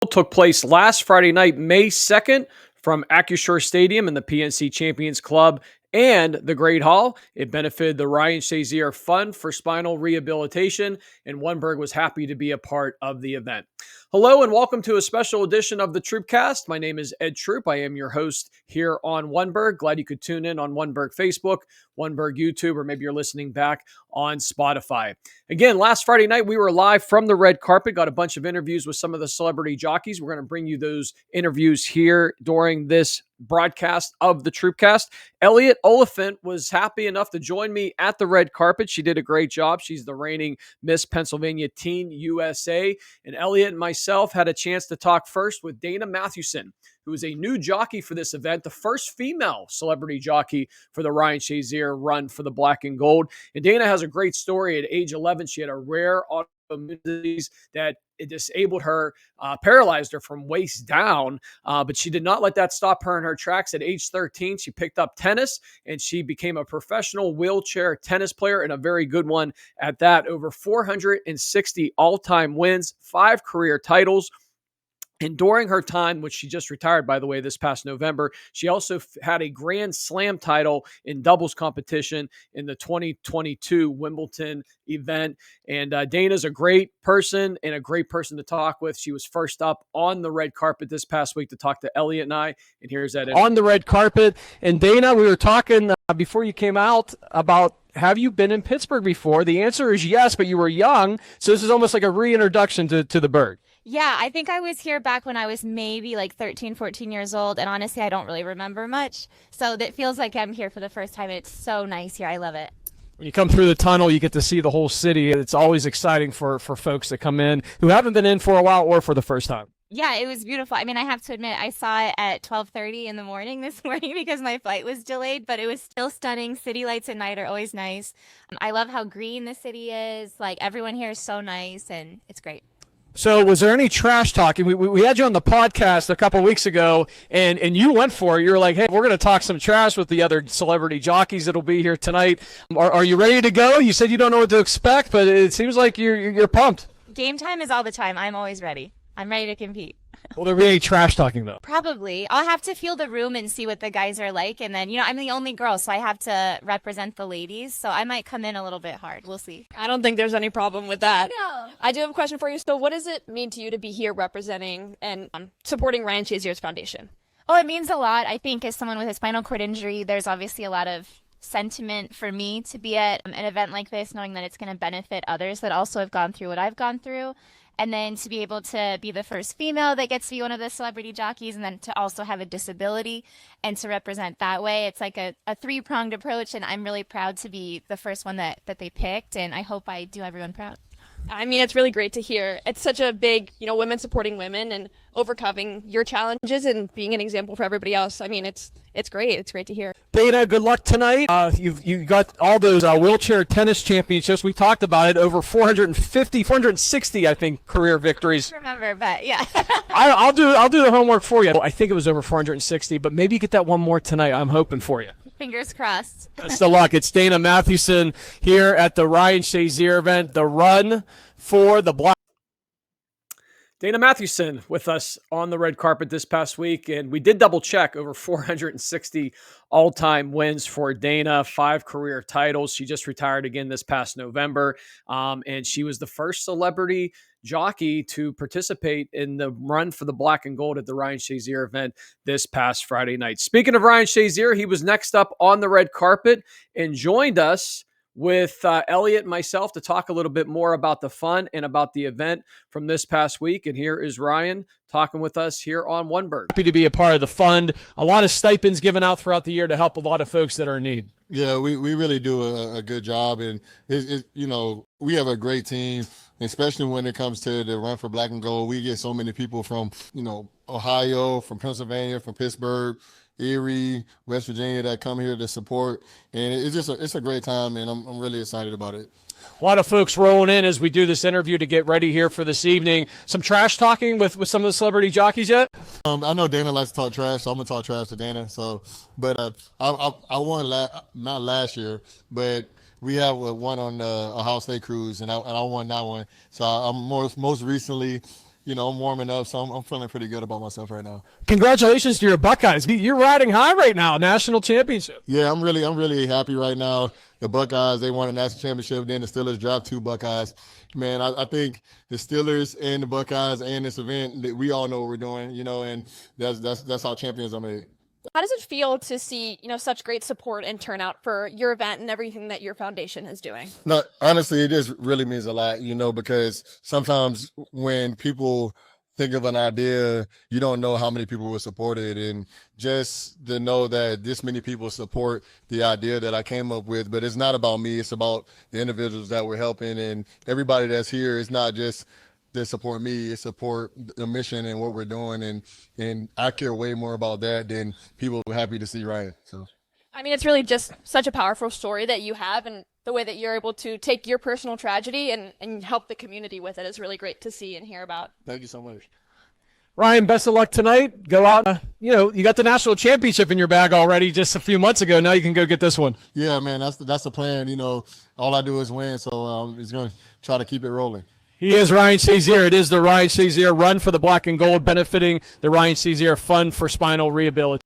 took place last Friday night, May 2nd, from AccuSure Stadium in the PNC Champions Club and the Great Hall. It benefited the Ryan Shazier Fund for Spinal Rehabilitation, and Oneberg was happy to be a part of the event. Hello and welcome to a special edition of the TroupCast. My name is Ed Troup. I am your host here on Oneberg. Glad you could tune in on Oneberg Facebook, Oneberg YouTube, or maybe you're listening back on Spotify. Again, last Friday night, we were live from the red carpet, got a bunch of interviews with some of the celebrity jockeys. We're going to bring you those interviews here during this broadcast of the TroupCast. Elliot Oliphant was happy enough to join me at the red carpet. She did a great job. She's the reigning Miss Pennsylvania Teen USA. And Elliot and myself had a chance to talk first with Dana Mathewson, who is a new jockey for this event, the first female celebrity jockey for the Ryan Shazier run for the black and gold. And Dana has a great story. At age 11, she had a rare autoimmune disease that it disabled her, paralyzed her from waist down, but she did not let that stop her in her tracks. At age 13, she picked up tennis, and she became a professional wheelchair tennis player, and a very good one at that. Over 460 all-time wins, 5 career titles. And during her time, which she just retired, by the way, this past November, she also had a Grand Slam title in doubles competition in the 2022 Wimbledon event. And Dana's a great person and a great person to talk with. She was first up on the red carpet this past week to talk to Elliot and I. And here's that on the red carpet. And Dana, we were talking before you came out about, have you been in Pittsburgh before? The answer is yes, but you were young. So this is almost like a reintroduction to the bird. Yeah, I think I was here back when I was maybe like 13, 14 years old. And honestly, I don't really remember much. So it feels like I'm here for the first time. It's so nice here. I love it. When you come through the tunnel, you get to see the whole city. It's always exciting for folks that come in who haven't been in for a while or for the first time. Yeah, it was beautiful. I mean, I have to admit, I saw it at 12:30 in the morning this morning because my flight was delayed, but it was still stunning. City lights at night are always nice. I love how green the city is. Like, everyone here is so nice, and it's great. So was there any trash talking? We had you on the podcast a couple weeks ago, and you went for it. You were like, hey, we're going to talk some trash with the other celebrity jockeys that'll be here tonight. Are you ready to go? You said you don't know what to expect, but it seems like you're pumped. Game time is all the time. I'm always ready. I'm ready to compete. Will there be any trash talking, though? Probably. I'll have to feel the room and see what the guys are like. And then, I'm the only girl, so I have to represent the ladies. So I might come in a little bit hard. We'll see. I don't think there's any problem with that. No. I do have a question for you. So what does it mean to you to be here representing and supporting Ryan Shazier's foundation? Oh, it means a lot. I think as someone with a spinal cord injury, there's obviously a lot of sentiment for me to be at an event like this, knowing that it's going to benefit others that also have gone through what I've gone through. And then to be able to be the first female that gets to be one of the celebrity jockeys, and then to also have a disability and to represent that way. It's like a three-pronged approach, and I'm really proud to be the first one that they picked, and I hope I do everyone proud. I mean, it's really great to hear. It's such a big, women supporting women and overcoming your challenges and being an example for everybody else. I mean, it's great. It's great to hear. Dana, good luck tonight. You got all those wheelchair tennis championships. We talked about it. Over 460, I think, career victories. I don't remember, but yeah. I'll do the homework for you. I think it was over 460, but maybe you get that one more tonight. I'm hoping for you. Fingers crossed. Best of luck. It's Dana Mathewson here at the Ryan Shazier event, the Run for the Black. Dana Mathewson with us on the red carpet this past week, and we did double check. Over 460 all-time wins for Dana, 5 career titles. She just retired again this past November, and she was the first celebrity jockey to participate in the run for the black and gold at the Ryan Shazier event this past Friday night. Speaking of Ryan Shazier, he was next up on the red carpet and joined us with Elliot and myself to talk a little bit more about the fun and about the event from this past week. And here is Ryan talking with us here on Oneberg. Happy to be a part of the fund. A lot of stipends given out throughout the year to help a lot of folks that are in need. Yeah, we really do a good job. And, we have a great team, especially when it comes to the run for black and gold. We get so many people from, Ohio, from Pennsylvania, from Pittsburgh, Erie, West Virginia that come here to support. And it's a great time, and I'm really excited about it. A lot of folks rolling in as we do this interview to get ready here for this evening. Some trash talking with some of the celebrity jockeys yet? I know Dana likes to talk trash, so I'm going to talk trash to Dana. But I won not last year, but we have one on Ohio State Cruise, and I won that one. So I'm most recently I'm warming up, so I'm feeling pretty good about myself right now. Congratulations to your Buckeyes. You're riding high right now, national championship. Yeah, I'm really happy right now. The Buckeyes, they won a national championship. Then the Steelers dropped 2 Buckeyes. Man, I think the Steelers and the Buckeyes and this event, we all know what we're doing, and that's how champions are made. How does it feel to see, such great support and turnout for your event and everything that your foundation is doing? No, honestly, it just really means a lot, because sometimes when people think of an idea, you don't know how many people will support it. And just to know that this many people support the idea that I came up with, but it's not about me, it's about the individuals that we're helping, and everybody that's here is not just they support me, it support the mission and what we're doing, and I care way more about that than people are happy to see Ryan. So I mean, it's really just such a powerful story that you have, and the way that you're able to take your personal tragedy and help the community with it is really great to see and hear about. thank you so much. Ryan, best of luck tonight. Go out. You got the national championship in your bag already just a few months ago. Now you can go get this one. Yeah, man, that's the plan. All I do is win, so he's going to try to keep it rolling. He is Ryan Shazier. It is the Ryan Shazier Run for the Black and Gold, benefiting the Ryan Shazier Fund for Spinal Rehabilitation.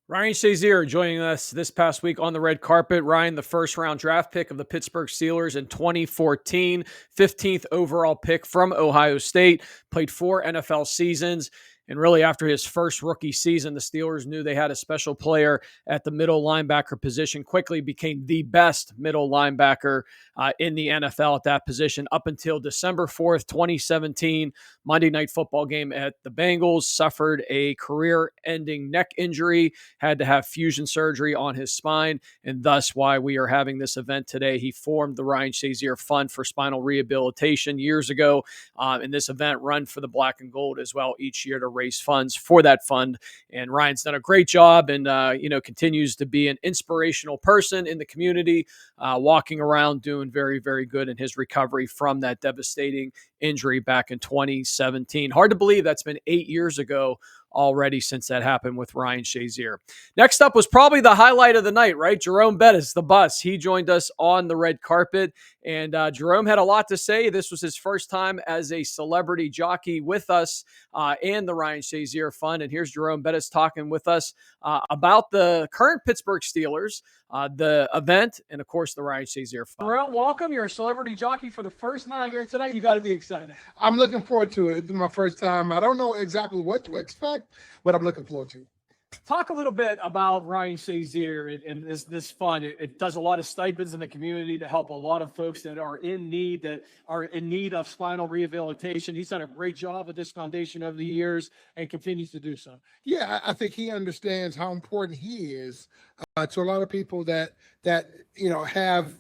Ryan Shazier joining us this past week on the red carpet. Ryan, the first-round draft pick of the Pittsburgh Steelers in 2014, 15th overall pick from Ohio State, played 4 NFL seasons. And really, after his first rookie season, the Steelers knew they had a special player at the middle linebacker position, quickly became the best middle linebacker in the NFL at that position up until December 4th, 2017, Monday Night Football game at the Bengals, suffered a career-ending neck injury, had to have fusion surgery on his spine, and thus why we are having this event today. He formed the Ryan Shazier Fund for Spinal Rehabilitation years ago, and this event run for the Black and Gold as well each year to raise funds for that fund. And Ryan's done a great job and, continues to be an inspirational person in the community, walking around doing very, very good in his recovery from that devastating injury back in 2017. Hard to believe that's been 8 years ago already since that happened with Ryan Shazier. Next up was probably the highlight of the night, right? Jerome Bettis, the bus. He joined us on the red carpet, and Jerome had a lot to say. This was his first time as a celebrity jockey with us and the Ryan Shazier Fund. And here's Jerome Bettis talking with us about the current Pittsburgh Steelers, the event, and of course the Ryan Shazier Fund. Jerome, welcome. You're a celebrity jockey for the first time here tonight. You got to be excited. I'm looking forward to it. It's my first time. I don't know exactly what to expect, but I'm looking forward to it. Talk a little bit about Ryan Shazier and this fund. It does a lot of stipends in the community to help a lot of folks that are in need of spinal rehabilitation. He's done a great job with this foundation over the years and continues to do so. Yeah, I think he understands how important he is to a lot of people that have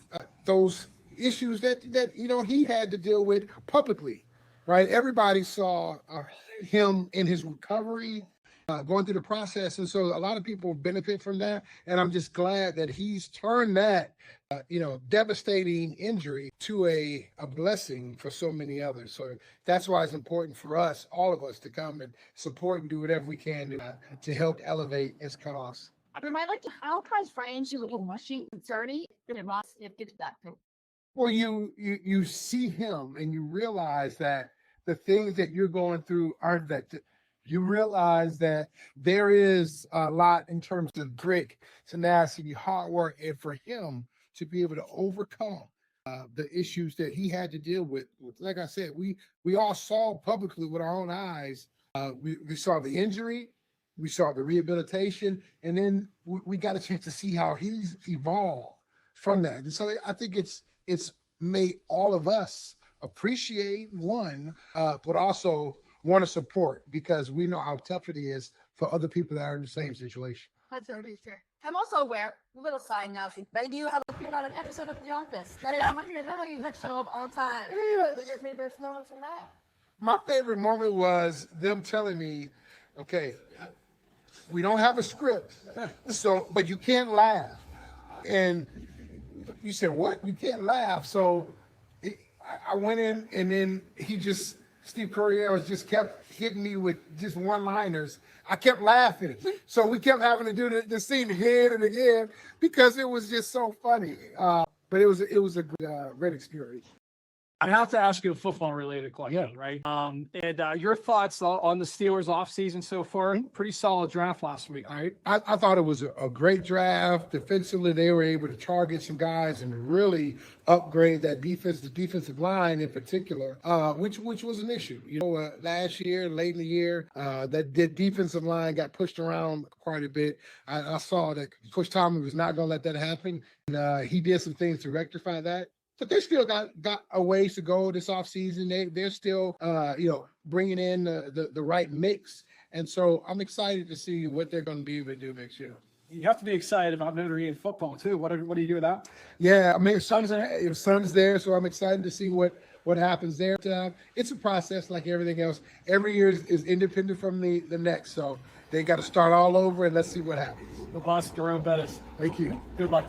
those issues that he had to deal with publicly, right? Everybody saw him in his recovery, going through the process. And so a lot of people benefit from that. And I'm just glad that he's turned that, devastating injury to a blessing for so many others. So that's why it's important for us, all of us, to come and support and do whatever we can to help elevate his cause. How can friends you in Washington 30 Well, you see him and you realize that the things that you're going through aren't that. You realize that there is a lot in terms of grit, tenacity, hard work, and for him to be able to overcome the issues that he had to deal with. Like I said, we all saw publicly with our own eyes. We saw the injury, we saw the rehabilitation, and then we got a chance to see how he's evolved from that. And so I think it's made all of us appreciate one, but also want to support, because we know how tough it is for other people that are in the same situation. That's totally fair. I'm also aware, little side note, but you have appeared on an episode of The Office. That is, I'm not you that show up all the time. Your favorite moment from that? My favorite moment was them telling me, okay, we don't have a script, but you can't laugh. And you said, what? You can't laugh. So I went in, and then Steve Carell just kept hitting me with just one-liners. I kept laughing. So we kept having to do the scene again and again because it was just so funny. But it was a great experience. I have to ask you a football-related question, right? And your thoughts on the Steelers' offseason so far? Pretty solid draft last week, all right? I thought it was a great draft. Defensively, they were able to target some guys and really upgrade that defense, the defensive line in particular, which was an issue. Last year, late in the year, that defensive line got pushed around quite a bit. I saw that Coach Tomlin was not going to let that happen, and he did some things to rectify that. But they still got a ways to go this offseason. They're still bringing in the right mix, and so I'm excited to see what they're going to be able to do next year. You have to be excited about Notre Dame football too. What do you do with that? Yeah, I mean, your son's there, so I'm excited to see what happens there. It's a process like everything else. Every year is independent from the next, so they got to start all over, and let's see what happens. The boss, Jerome Bettis. Thank you. Good luck.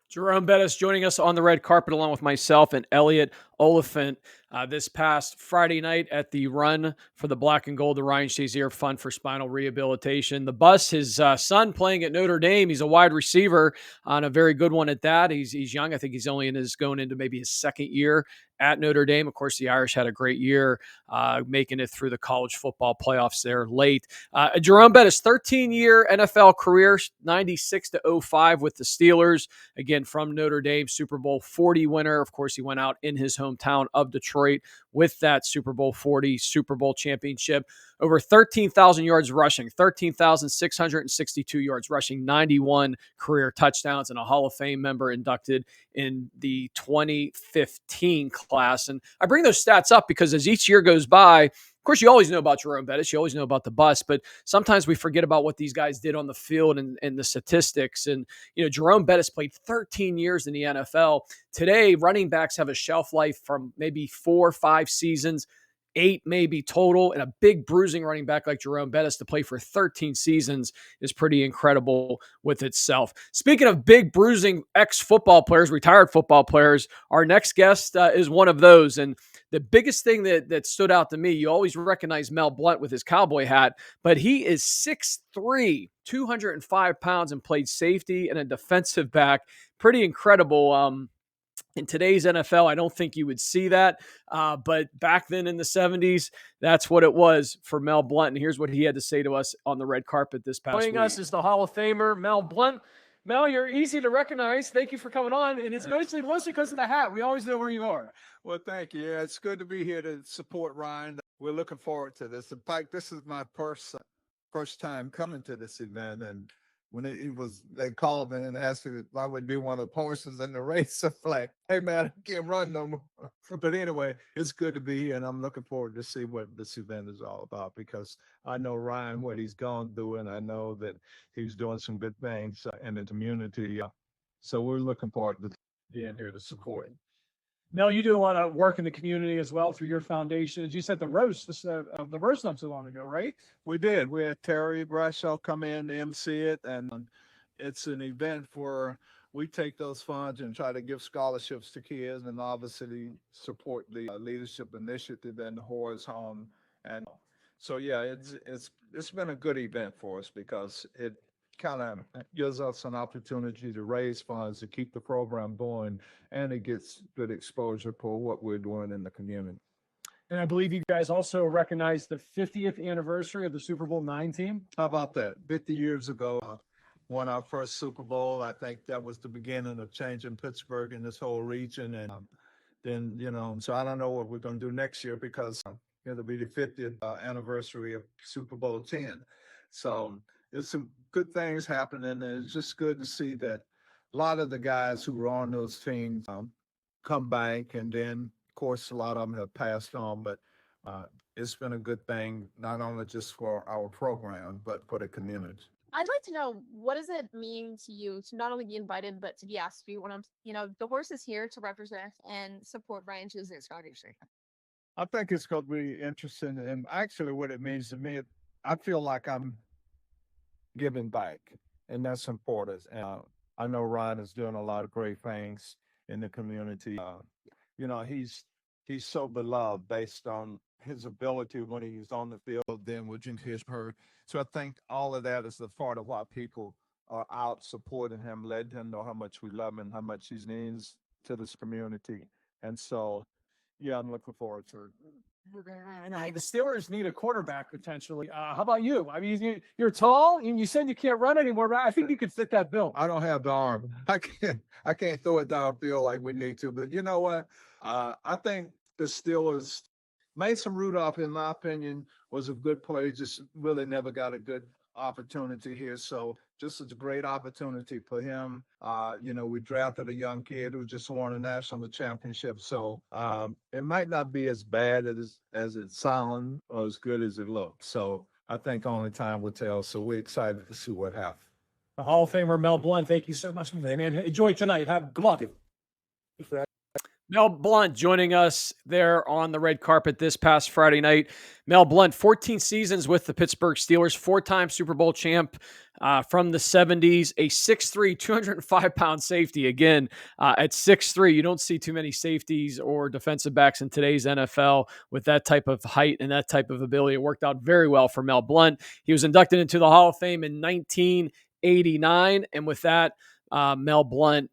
Jerome Bettis joining us on the red carpet along with myself and Elliot Oliphant this past Friday night at the Run for the Black and Gold, the Ryan Shazier Fund for Spinal Rehabilitation. The bus, his son playing at Notre Dame. He's a wide receiver on a very good one at that. He's young. I think he's only going into maybe his second year at Notre Dame. Of course, the Irish had a great year making it through the college football playoffs there late. Jerome Bettis, 13-year NFL career, 96 to 05 with the Steelers. Again, from Notre Dame, Super Bowl 40 winner. Of course, he went out in his hometown of Detroit with that Super Bowl 40 Super Bowl championship. Over 13,000 yards rushing, 13,662 yards rushing, 91 career touchdowns, and a Hall of Fame member inducted in the 2015 class. And I bring those stats up because as each year goes by, of course, you always know about Jerome Bettis. You always know about the bus, but sometimes we forget about what these guys did on the field and the statistics. And, Jerome Bettis played 13 years in the NFL. Today, running backs have a shelf life from maybe 4 or 5 seasons, 8 maybe total, and a big bruising running back like Jerome Bettis to play for 13 seasons is pretty incredible with itself. Speaking of big bruising ex-football players, retired football players, our next guest is one of those. And the biggest thing that stood out to me, you always recognize Mel Blount with his cowboy hat, but he is 6'3", 205 pounds, and played safety and a defensive back. Pretty incredible. In today's NFL, I don't think you would see that. But back then in the 70s, that's what it was for Mel Blount. And here's what he had to say to us on the red carpet this past week. Joining us is the Hall of Famer, Mel Blount. Mel, you're easy to recognize. Thank you for coming on. And it's mostly because of the hat. We always know where you are. Well, thank you. Yeah, it's good to be here to support Ryan. We're looking forward to this. In fact, this is my first time coming to this event. And when they called me and asked me if I would be one of the horses in the race, I'm like, hey, man, I can't run no more. But anyway, it's good to be here, and I'm looking forward to see what this event is all about because I know Ryan, what he's gone through, and I know that he's doing some good things in the community. So we're looking forward to being here to support him. Mel, you do a lot of work in the community as well through your foundation. As you said, the roast not so long ago, right? We did. We had Terry Bradshaw come in to MC it, and it's an event where we take those funds and try to give scholarships to kids and obviously support the leadership initiative and the Horace Home. And so, yeah, it's been a good event for us because it kind of gives us an opportunity to raise funds to keep the program going, and it gets good exposure for what we're doing in the community. And I believe you guys also recognize the 50th anniversary of the Super Bowl IX team. How about that? 50 years ago, won our first Super Bowl. I think that was the beginning of changing Pittsburgh and this whole region. And then, so I don't know what we're going to do next year because it'll be the 50th anniversary of Super Bowl 10. So there's some good things happening. And it's just good to see that a lot of the guys who were on those teams come back. And then, of course, a lot of them have passed on. But it's been a good thing, not only just for our program, but for the community. I'd like to know, what does it mean to you to not only be invited, but to be asked to be one of, the horse is here to represent and support Ryan Shazier's foundation? I think it's going to be interesting. And actually what it means to me, I feel like I'm giving back, and that's important. I know Ryan is doing a lot of great things in the community. He's so beloved based on his ability when he's on the field, then which his hurt. So I think all of that is the part of why people are out supporting him, letting him know how much we love him, how much he means to this community. And so, yeah, I'm looking forward to it. And the Steelers need a quarterback potentially. How about you? I mean, you're tall, and you said you can't run anymore, but I think you could fit that bill. I don't have the arm. I can't throw it downfield like we need to. But you know what? I think the Steelers, Mason Rudolph, in my opinion, was a good player. Just really never got a good opportunity here. So just it's a great opportunity for him. We drafted a young kid who just won a national championship. So it might not be as bad as it sounds or as good as it looks. So I think only time will tell. So we're excited to see what happens. The Hall of Famer Mel Blount, thank you so much, man. Enjoy tonight. Have good luck. Mel Blount joining us there on the red carpet this past Friday night. Mel Blount, 14 seasons with the Pittsburgh Steelers, 4-time Super Bowl champ from the 70s, a 6'3", 205-pound safety. Again, at 6'3", you don't see too many safeties or defensive backs in today's NFL with that type of height and that type of ability. It worked out very well for Mel Blount. He was inducted into the Hall of Fame in 1989, and with that, Mel Blount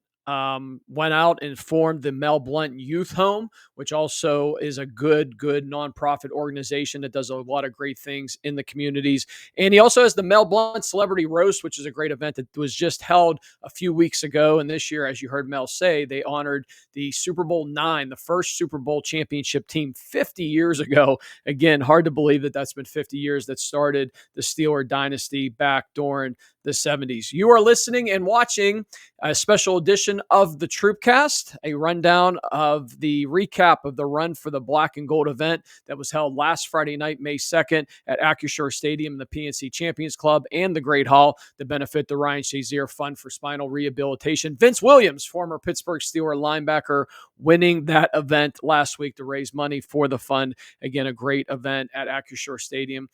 went out and formed the Mel Blount Youth Home, which also is a good nonprofit organization that does a lot of great things in the communities. And he also has the Mel Blount Celebrity Roast, which is a great event that was just held a few weeks ago. And this year, as you heard Mel say, they honored the Super Bowl IX, the first Super Bowl championship team 50 years ago. Again, hard to believe that that's been 50 years that started the Steeler dynasty back during the 70s. You are listening and watching a special edition of the TroupCast, a rundown of the recap of the Run for the Black and Gold event that was held last Friday night, May 2nd at AccuSure Stadium, the PNC Champions Club, and the Great Hall to benefit the Ryan Shazier Fund for Spinal Rehabilitation. Vince Williams, former Pittsburgh Steeler linebacker, winning that event last week to raise money for the fund. Again, a great event at AccuSure Stadium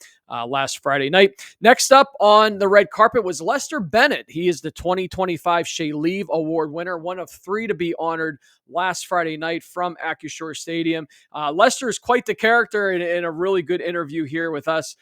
last Friday night. Next up on the red carpet was Lester Bennett. He is the 2025 Shaleave Award winner, one of 3 to be honored last Friday night from AccuSure Stadium. Lester is quite the character in a really good interview here with us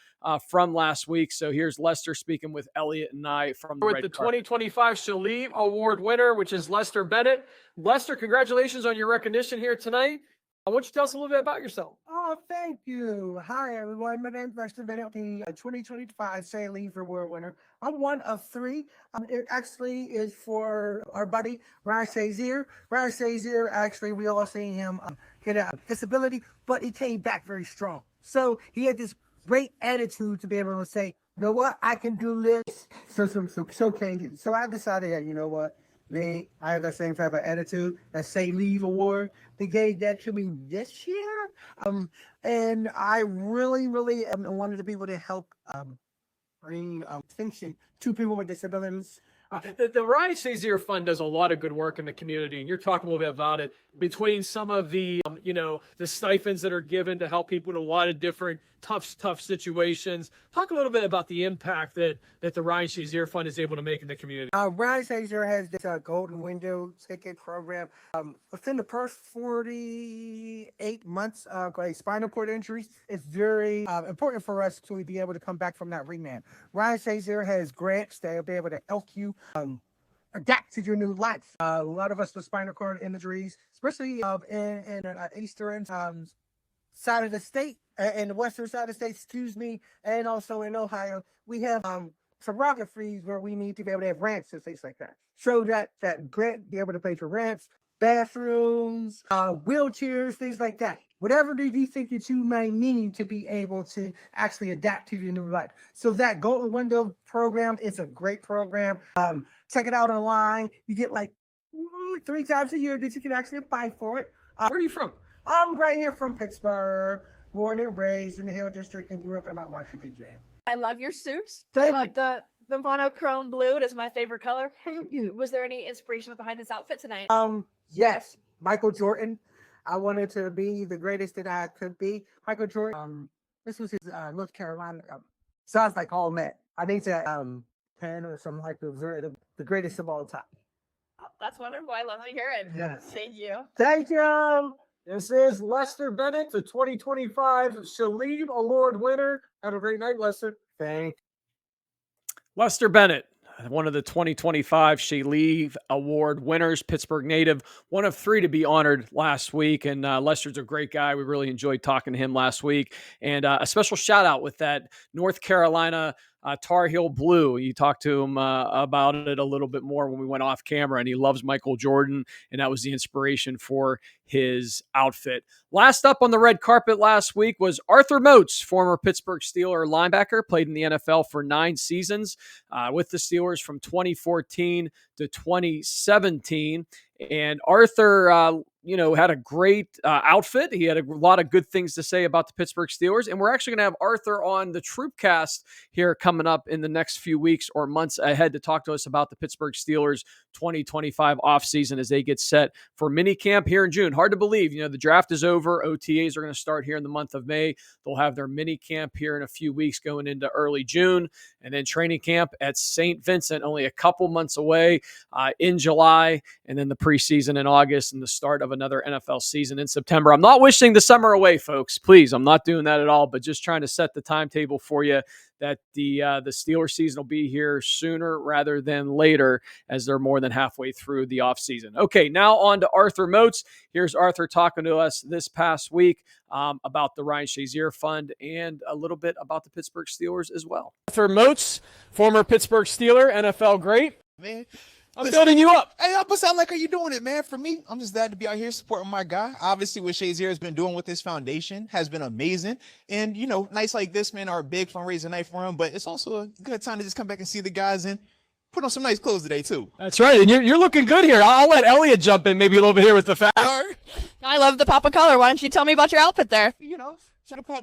from last week. So here's Lester speaking with Elliot and I from the red carpet. 2025 Shaleave Award winner, which is Lester Bennett. Lester, congratulations on your recognition here tonight. Why don't you tell us a little bit about yourself? Oh, thank you. Hi, everyone. My name is Lester Bennett, the 2025 Shaleave Award winner. I'm one of 3. It actually is for our buddy, Ryan Shazier. Ryan Shazier, actually, we all seen him get a disability, but he came back very strong. So he had this great attitude to be able to say, you know what, I can do this. So I decided, you know what, I have that same type of attitude. That Shaleave Award, they gave that to me this year. And I really wanted to be able to help bring distinction to people with disabilities. The Ryan Shazier Fund does a lot of good work in the community, and you're talking a little bit about it. Between some of the, the stipends that are given to help people in a lot of different tough situations. Talk a little bit about the impact that the Ryan Shazier Fund is able to make in the community. Ryan Shazier has this golden window ticket program. Within the first 48 months of spinal cord injuries, it's very important for us to be able to come back from that remand. Ryan Shazier has grants that will be able to help you adapt to your new life. A lot of us with spinal cord injuries, especially in eastern side of the state, and the western side of the state, and also in Ohio, we have sonographies where we need to be able to have ramps and things like that. So that grant, be able to pay for ramps, bathrooms, wheelchairs, things like that. Whatever do you think that you might need to be able to actually adapt to your new life. So that Golden Window program is a great program. Check it out online. You get like 3 times a year that you can actually apply for it. Where are you from? I'm right here from Pittsburgh, born and raised in the Hill District, and grew up in Mount Washington Jail. I love your suits. Thank Like the monochrome blue is my favorite color. you. Was there any inspiration behind this outfit tonight? Yes, Michael Jordan. I wanted to be the greatest that I could be. Michael Jordan. This was his North Carolina. Sounds like all Met. I think that 10 or something like the greatest of all time. Oh, that's wonderful. I love to hear it. Yes. Thank you. Thank you. This is Lester Bennett, the 2025 Shaleave Award winner. Have a great night, Lester. Thank Lester Bennett, one of the 2025 Shea Award winners, Pittsburgh native, one of 3 to be honored last week. And Lester's a great guy. We really enjoyed talking to him last week. And a special shout out with that North Carolina Tar Heel Blue. You talked to him about it a little bit more when we went off camera, and he loves Michael Jordan, and that was the inspiration for his outfit. Last up on the red carpet last week was Arthur Moats, former Pittsburgh Steeler linebacker, played in the NFL for 9 seasons with the Steelers from 2014 to 2017. And Arthur, had a great outfit. He had a lot of good things to say about the Pittsburgh Steelers. And we're actually going to have Arthur on the TroupCast here coming up in the next few weeks or months ahead to talk to us about the Pittsburgh Steelers 2025 offseason as they get set for minicamp here in June. Hard to believe, the draft is over. OTAs are going to start here in the month of May. They'll have their minicamp here in a few weeks going into early June. And then training camp at St. Vincent, only a couple months away in July. And then the preseason in August and the start of another NFL season in September. I'm not wishing the summer away, folks. Please, I'm not doing that at all, but just trying to set the timetable for you that the Steelers season will be here sooner rather than later as they're more than halfway through the offseason. Okay, now on to Arthur Moats. Here's Arthur talking to us this past week about the Ryan Shazier Fund and a little bit about the Pittsburgh Steelers as well. Arthur Moats, former Pittsburgh Steeler, NFL great. Man, I'm building you up. Hey, I sound like, how you doing it, man? For me, I'm just glad to be out here supporting my guy. Obviously, what Shazier has been doing with his foundation has been amazing. And, nights like this, man, are a big fundraising night for him. But it's also a good time to just come back and see the guys and put on some nice clothes today, too. That's right. And you're looking good here. I'll let Elliot jump in maybe a little bit here with the fact. I love the pop of color. Why don't you tell me about your outfit there?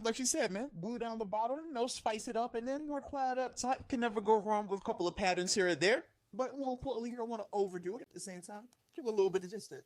Like she said, man, blue down the bottom, spice it up, and then more plaid up top. Can never go wrong with a couple of patterns here or there. But more importantly, you don't want to overdo it at the same time. Give a little bit of just to,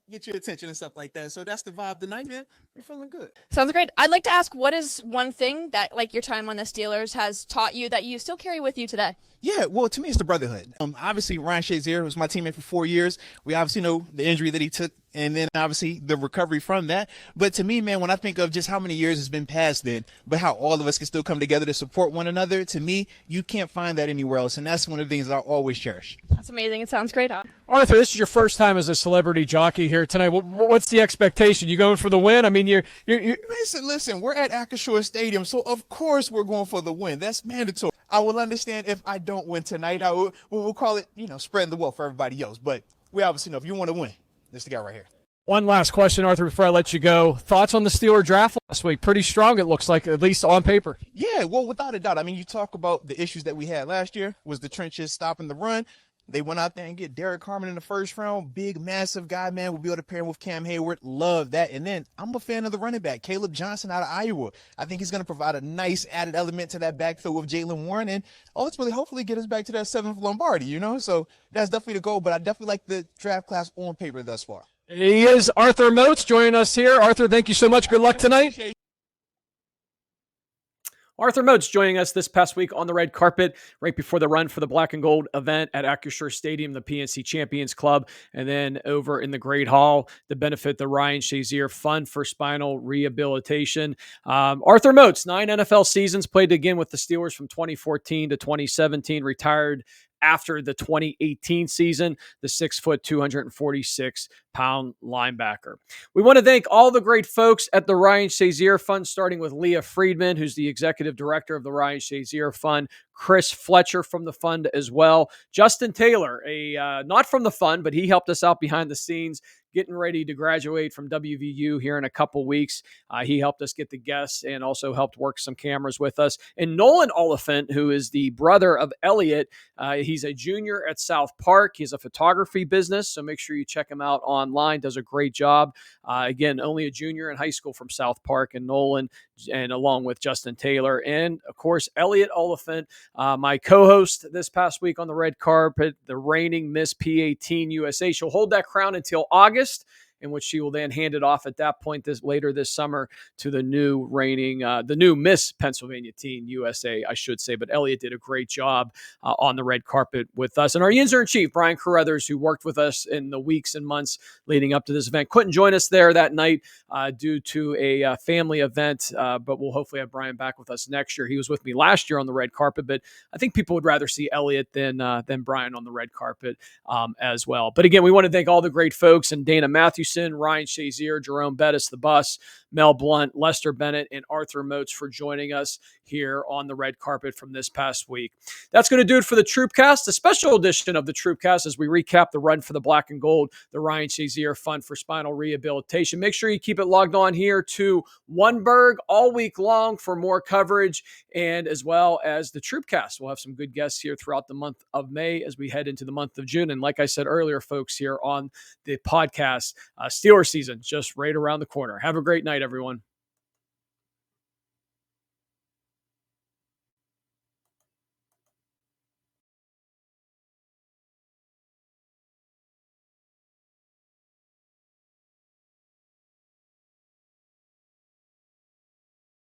get your attention and stuff like that. So that's the vibe tonight, man. You're feeling good. Sounds great. I'd like to ask, what is one thing that, your time on the Steelers has taught you that you still carry with you today? Yeah, well, to me, it's the brotherhood. Obviously, Ryan Shazier was my teammate for 4 years. We obviously know the injury that he took, and then obviously the recovery from that. But to me, man, when I think of just how many years has been past then, but how all of us can still come together to support one another, to me, you can't find that anywhere else. And that's one of the things that I always cherish. That's amazing. It sounds great. Arthur, this is your first time as a celebrity jockey here tonight. What's the expectation? You going for the win? I mean, you're Listen, we're at Acrisure Stadium, so of course we're going for the win. That's mandatory. I will understand if I don't win tonight. We'll call it, spreading the wealth for everybody else. But we obviously know if you want to win, this is the guy right here. One last question, Arthur, before I let you go. Thoughts on the Steeler draft last week? Pretty strong, it looks like, at least on paper. Yeah, well, without a doubt. I mean, you talk about the issues that we had last year, was the trenches stopping the run. They went out there and get Derek Carmen in the first round. Big, massive guy, man. We'll be able to pair him with Cam Hayward. Love that. And then I'm a fan of the running back, Caleb Johnson out of Iowa. I think he's going to provide a nice added element to that backfield with Jalen Warren and ultimately, hopefully, get us back to that 7th Lombardi, So that's definitely the goal. But I definitely like the draft class on paper thus far. He is Arthur Moats joining us here. Arthur, thank you so much. Good luck tonight. Arthur Moats joining us this past week on the red carpet right before the run for the Black and Gold event at Acrisure Stadium, the PNC Champions Club, and then over in the Great Hall to benefit the Ryan Shazier Fund for Spinal Rehabilitation. Arthur Moats, 9 NFL seasons, played again with the Steelers from 2014 to 2017, retired after the 2018 season, the 6', 246-pound linebacker. We want to thank all the great folks at the Ryan Shazier Fund, starting with Leah Friedman, who's the executive director of the Ryan Shazier Fund, Chris Fletcher from the fund as well, Justin Taylor, not from the fund, but he helped us out behind the scenes, getting ready to graduate from WVU here in a couple weeks. He helped us get the guests and also helped work some cameras with us. And Nolan Oliphant, who is the brother of Elliot, he's a junior at South Park. He has a photography business, so make sure you check him out online. Does a great job. Again, only a junior in high school from South Park, and Nolan, and along with Justin Taylor. And, of course, Elliot Oliphant, my co-host this past week on the red carpet, the reigning Miss P18 USA. She'll hold that crown until August. in which she will then hand it off at that point later this summer to the new Miss Pennsylvania Teen USA, I should say. But Elliot did a great job on the red carpet with us. And our intern-in-chief, Brian Carruthers, who worked with us in the weeks and months leading up to this event, couldn't join us there that night due to a family event, but we'll hopefully have Brian back with us next year. He was with me last year on the red carpet, but I think people would rather see Elliot than Brian on the red carpet as well. But again, we want to thank all the great folks, and Dana Mathewson, Ryan Shazier, Jerome Bettis, the bus, Mel Blunt, Lester Bennett, and Arthur Moats for joining us here on the red carpet from this past week. That's going to do it for the TroupCast, a special edition of the TroupCast as we recap the run for the black and gold, the Ryan Shazier Fund for Spinal Rehabilitation. Make sure you keep it logged on here to Oneberg all week long for more coverage, and as well as the TroupCast. We'll have some good guests here throughout the month of May as we head into the month of June. And like I said earlier, folks, here on the podcast, Steelers season just right around the corner. Have a great night, everyone.